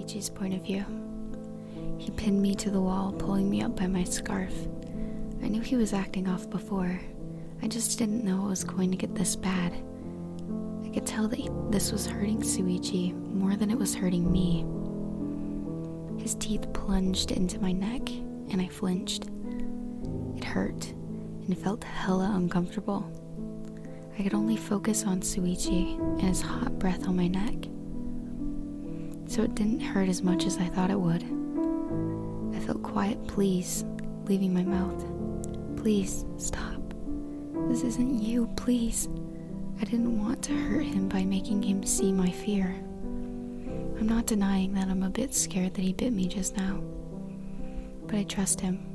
Shuichi's point of view. He pinned me to the wall, pulling me up by my scarf. I knew he was acting off before. I just didn't know it was going to get this bad. I could tell that this was hurting Shuichi more than it was hurting me. His teeth plunged into my neck, and I flinched. It hurt, and felt hella uncomfortable. I could only focus on Shuichi and his hot breath on my neck. So it didn't hurt as much as I thought it would. I felt quiet please leaving my mouth. Please, stop. This isn't you, please. I didn't want to hurt him by making him see my fear. I'm not denying that I'm a bit scared that he bit me just now. But I trust him.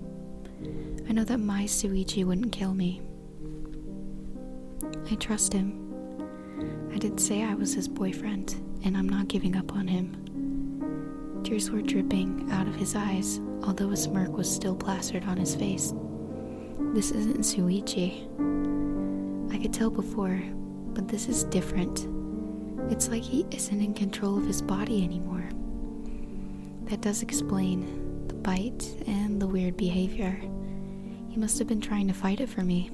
I know that my Shuichi wouldn't kill me. I trust him. I did say I was his boyfriend, and I'm not giving up on him. Tears were dripping out of his eyes, although a smirk was still plastered on his face. This isn't Shuichi. I could tell before, but this is different. It's like he isn't in control of his body anymore. That does explain the bite and the weird behavior. He must have been trying to fight it for me.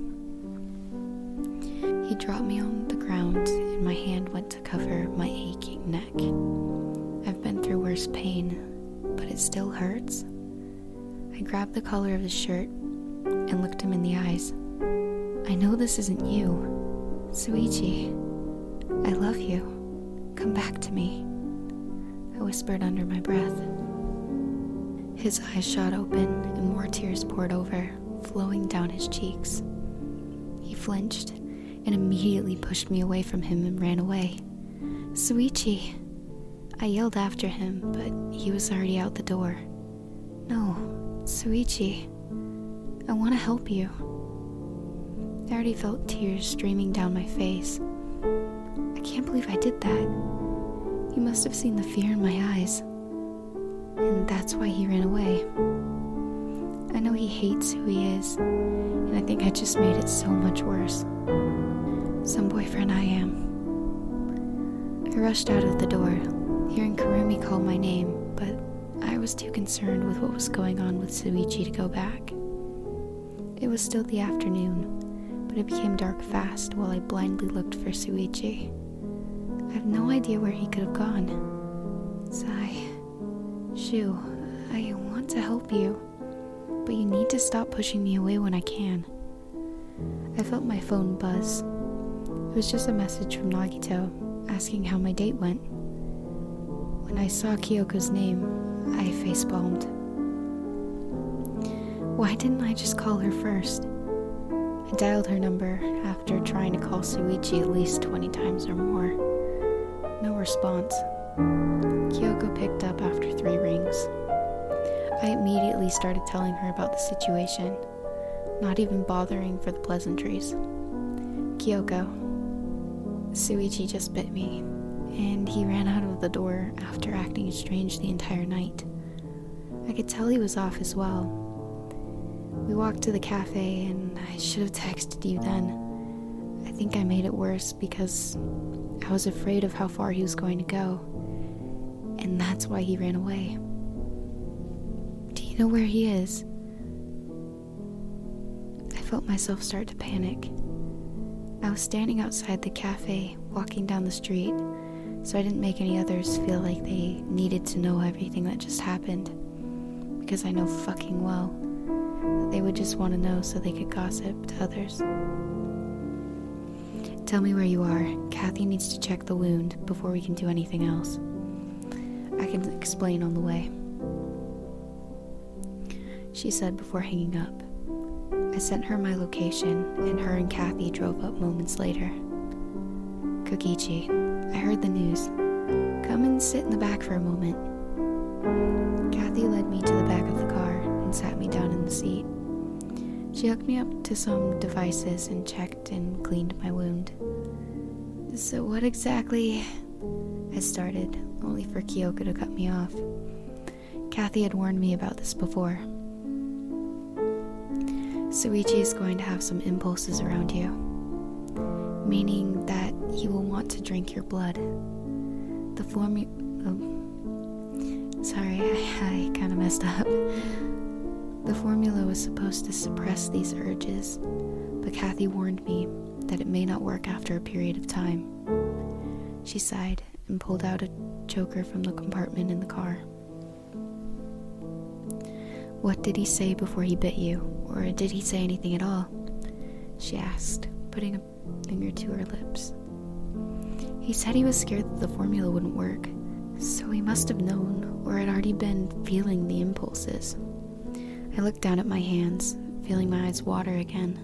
He dropped me on the ground, and my hand went to cover my aching neck. I've been through worse pain, but it still hurts. I grabbed the collar of his shirt and looked him in the eyes. I know this isn't you. Shuichi, I love you. Come back to me, I whispered under my breath. His eyes shot open and more tears poured over, flowing down his cheeks. He flinched and immediately pushed me away from him and ran away. Shuichi! I yelled after him, but he was already out the door. No, Shuichi, I want to help you. I already felt tears streaming down my face. I can't believe I did that. He must have seen the fear in my eyes. And that's why he ran away. I know he hates who he is, and I think I just made it so much worse. Some boyfriend I am. I rushed out of the door, hearing Kurumi call my name, but I was too concerned with what was going on with Shuichi to go back. It was still the afternoon, but it became dark fast while I blindly looked for Shuichi. I have no idea where he could have gone. Shu, I want to help you, but you need to stop pushing me away when I can. I felt my phone buzz. It was just a message from Nagito, asking how my date went. When I saw Kyoko's name, I facepalmed. Why didn't I just call her first? I dialed her number after trying to call Shuichi at least 20 times or more. No response. Kyoko picked up after 3 rings. I immediately started telling her about the situation, not even bothering for the pleasantries. Kyoko, Shuichi just bit me, and he ran out of the door after acting strange the entire night. I could tell he was off as well. We walked to the cafe, and I should have texted you then. I think I made it worse because I was afraid of how far he was going to go, and that's why he ran away. Do you know where he is? I felt myself start to panic. I was standing outside the cafe, walking down the street, so I didn't make any others feel like they needed to know everything that just happened, because I know fucking well that they would just want to know so they could gossip to others. Tell me where you are. Kathy needs to check the wound before we can do anything else. I can explain on the way, she said before hanging up. I sent her my location, and her and Kathy drove up moments later. Kokichi, I heard the news. Come and sit in the back for a moment. Kathy led me to the back of the car and sat me down in the seat. She hooked me up to some devices and checked and cleaned my wound. So what exactly? I started, only for Kyoko to cut me off. Kathy had warned me about this before. Shuichi is going to have some impulses around you, meaning that he will want to drink your blood. Sorry, I kind of messed up. The formula was supposed to suppress these urges, but Kathy warned me that it may not work after a period of time. She sighed and pulled out a choker from the compartment in the car. What did he say before he bit you, or did he say anything at all? She asked, putting a finger to her lips. He said he was scared that the formula wouldn't work, so he must have known, or had already been feeling the impulses. I looked down at my hands, feeling my eyes water again.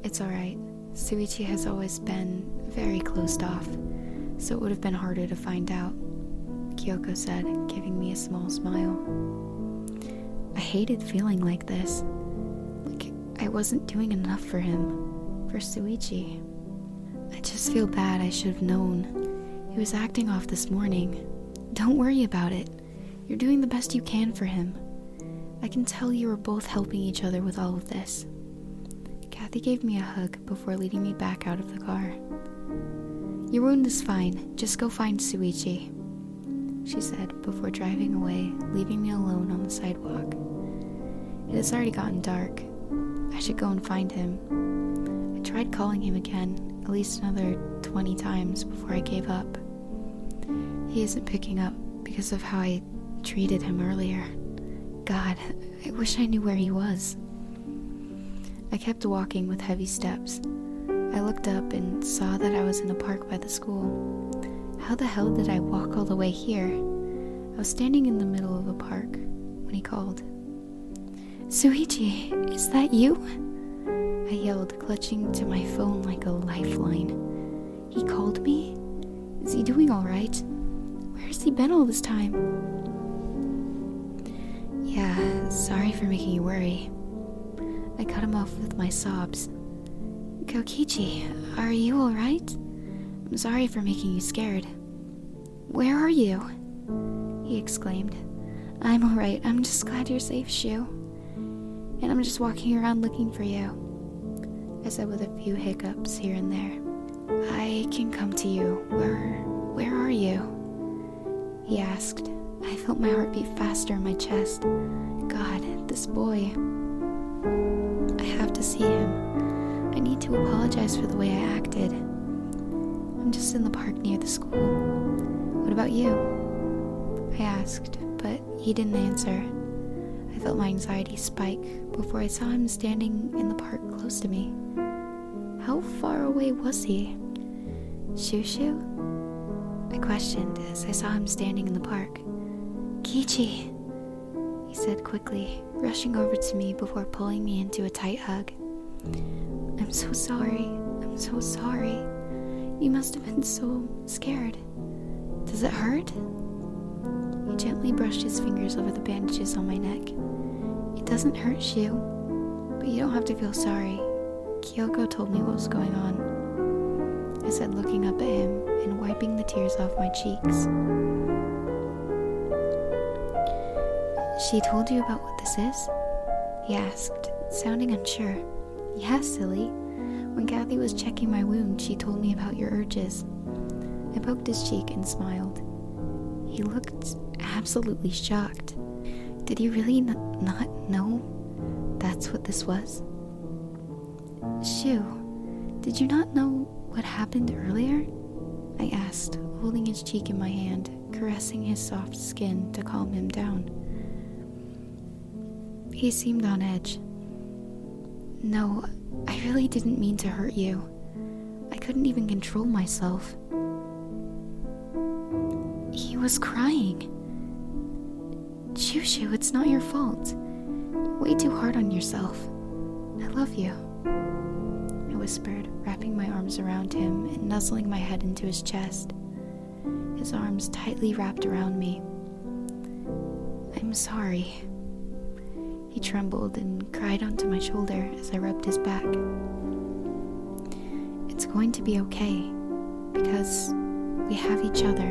It's alright. Shuichi has always been very closed off, so it would have been harder to find out, Kyoko said, giving me a small smile. I hated feeling like this. Like I wasn't doing enough for him, for Shuichi. I just feel bad. I should have known. He was acting off this morning. Don't worry about it. You're doing the best you can for him. I can tell you are both helping each other with all of this. Kathy gave me a hug before leading me back out of the car. Your wound is fine. Just go find Shuichi, she said before driving away, leaving me alone on the sidewalk. It has already gotten dark. I should go and find him. I tried calling him again, at least another 20 times before I gave up. He isn't picking up because of how I treated him earlier. God, I wish I knew where he was. I kept walking with heavy steps. I looked up and saw that I was in a park by the school. How the hell did I walk all the way here? I was standing in the middle of a park when he called. Shuichi, is that you? I yelled, clutching to my phone like a lifeline. He called me? Is he doing all right? Where has he been all this time? Yeah, sorry for making you worry. I cut him off with my sobs. Kokichi, are you all right? I'm sorry for making you scared. Where are you? He exclaimed. I'm all right. I'm just glad you're safe, Shu. And I'm just walking around looking for you, I said with a few hiccups here and there. I can come to you. Where are you? He asked. I felt my heart beat faster in my chest. God, this boy. I have to see him. I need to apologize for the way I acted. I'm just in the park near the school. What about you? I asked, but he didn't answer. I felt my anxiety spike before I saw him standing in the park close to me. How far away was he? Shushu? I questioned as I saw him standing in the park. Kichi, he said quickly, rushing over to me before pulling me into a tight hug. I'm so sorry. I'm so sorry. You must have been so scared. Does it hurt? He gently brushed his fingers over the bandages on my neck. It doesn't hurt, Shu, but you don't have to feel sorry. Kyoko told me what was going on, I said, looking up at him and wiping the tears off my cheeks. She told you about what this is? He asked, sounding unsure. Yeah, silly. When Kathy was checking my wound, she told me about your urges. I poked his cheek and smiled. He looked absolutely shocked. Did you really not know that's what this was? Shu, did you not know what happened earlier? I asked, holding his cheek in my hand, caressing his soft skin to calm him down. He seemed on edge. No, I really didn't mean to hurt you. I couldn't even control myself. He was crying. Shushu, it's not your fault. You're way too hard on yourself. I love you, I whispered, wrapping my arms around him and nuzzling my head into his chest. His arms tightly wrapped around me. I'm sorry. He trembled and cried onto my shoulder as I rubbed his back. It's going to be okay, because we have each other.